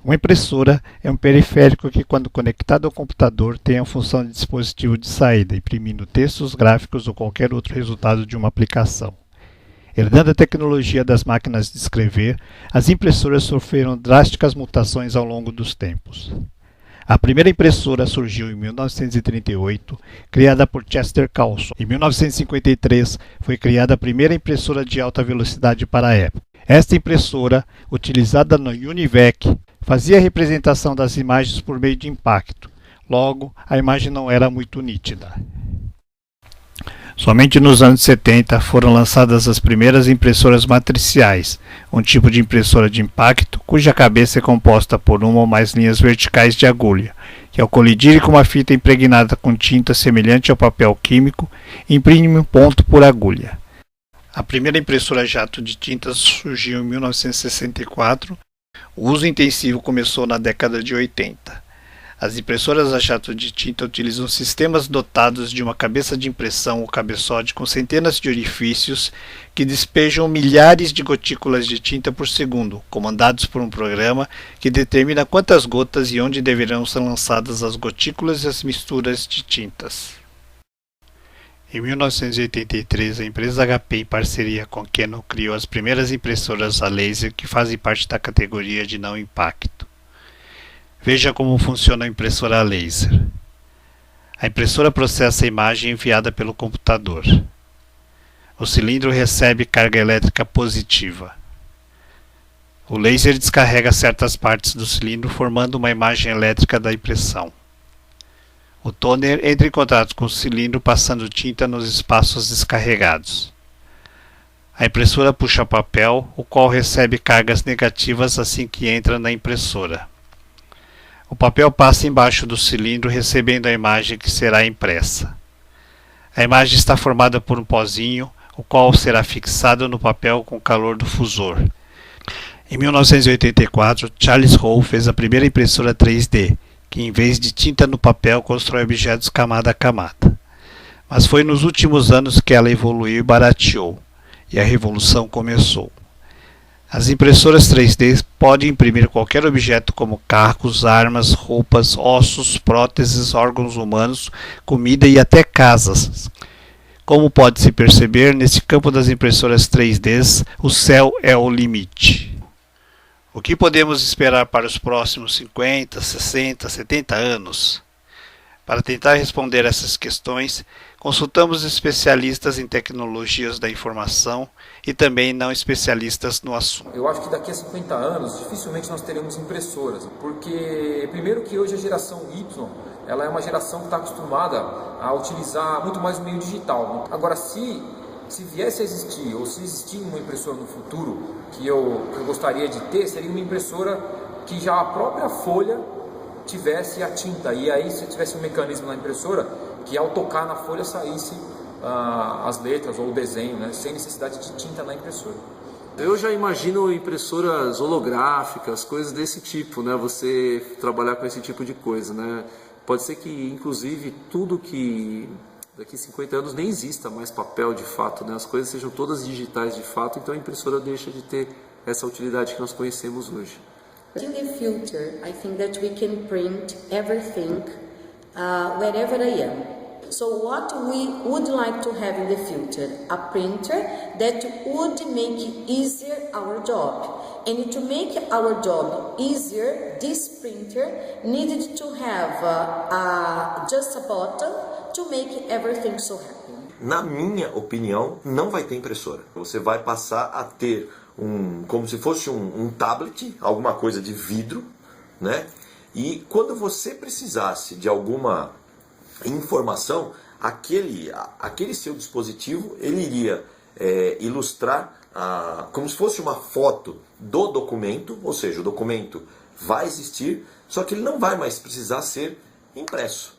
Uma impressora é um periférico que, quando conectado ao computador, tem a função de dispositivo de saída, imprimindo textos, gráficos ou qualquer outro resultado de uma aplicação. Herdando a tecnologia das máquinas de escrever, as impressoras sofreram drásticas mutações ao longo dos tempos. A primeira impressora surgiu em 1938, criada por Chester Carlson. Em 1953, foi criada a primeira impressora de alta velocidade para a época. Esta impressora, utilizada no UNIVAC, fazia a representação das imagens por meio de impacto. Logo, a imagem não era muito nítida. Somente nos anos 70 foram lançadas as primeiras impressoras matriciais, um tipo de impressora de impacto cuja cabeça é composta por uma ou mais linhas verticais de agulha, que ao colidirem com uma fita impregnada com tinta semelhante ao papel químico, imprime um ponto por agulha. A primeira impressora a jato de tinta surgiu em 1964. O uso intensivo começou na década de 80. As impressoras a jato de tinta utilizam sistemas dotados de uma cabeça de impressão ou cabeçote com centenas de orifícios que despejam milhares de gotículas de tinta por segundo, comandados por um programa que determina quantas gotas e onde deverão ser lançadas as gotículas e as misturas de tintas. Em 1983, a empresa HP, em parceria com Canon, criou as primeiras impressoras a laser que fazem parte da categoria de não impacto. Veja como funciona a impressora a laser. A impressora processa a imagem enviada pelo computador. O cilindro recebe carga elétrica positiva. O laser descarrega certas partes do cilindro, formando uma imagem elétrica da impressão. O toner entra em contato com o cilindro, passando tinta nos espaços descarregados. A impressora puxa papel, o qual recebe cargas negativas assim que entra na impressora. O papel passa embaixo do cilindro, recebendo a imagem que será impressa. A imagem está formada por um pozinho, o qual será fixado no papel com o calor do fusor. Em 1984, Charles Hall fez a primeira impressora 3D, que em vez de tinta no papel, constrói objetos camada a camada. Mas foi nos últimos anos que ela evoluiu e barateou, e a revolução começou. As impressoras 3D podem imprimir qualquer objeto como carros, armas, roupas, ossos, próteses, órgãos humanos, comida e até casas. Como pode-se perceber, nesse campo das impressoras 3D, o céu é o limite. O que podemos esperar para os próximos 50, 60, 70 anos? Para tentar responder essas questões, consultamos especialistas em tecnologias da informação e também não especialistas no assunto. Eu acho que daqui a 50 anos dificilmente nós teremos impressoras, porque primeiro que hoje a geração Y, ela é uma geração que está acostumada a utilizar muito mais o meio digital. Agora, se viesse a existir, ou se existir uma impressora no futuro que eu gostaria de ter, seria uma impressora que já a própria folha tivesse a tinta, e aí se tivesse um mecanismo na impressora que ao tocar na folha saísse as letras ou o desenho, né, sem necessidade de tinta na impressora. Eu já imagino impressoras holográficas, coisas desse tipo, né? Você trabalhar com esse tipo de coisa, né? Pode ser que, inclusive, tudo que daqui a 50 anos nem exista mais papel de fato, né? As coisas sejam todas digitais de fato, então a impressora deixa de ter essa utilidade que nós conhecemos hoje. In the future, I think that we can print everything wherever I am. So what we would like to have in the future? A printer that would make easier our job. And to make our job easier, this printer needed to have just a button to make everything so happy. Na minha opinião, não vai ter impressora. Você vai passar a ter como se fosse um tablet, alguma coisa de vidro, né? E quando você precisasse de alguma informação, aquele seu dispositivo, ele iria ilustrar como se fosse uma foto do documento, ou seja, o documento vai existir, só que ele não vai mais precisar ser impresso.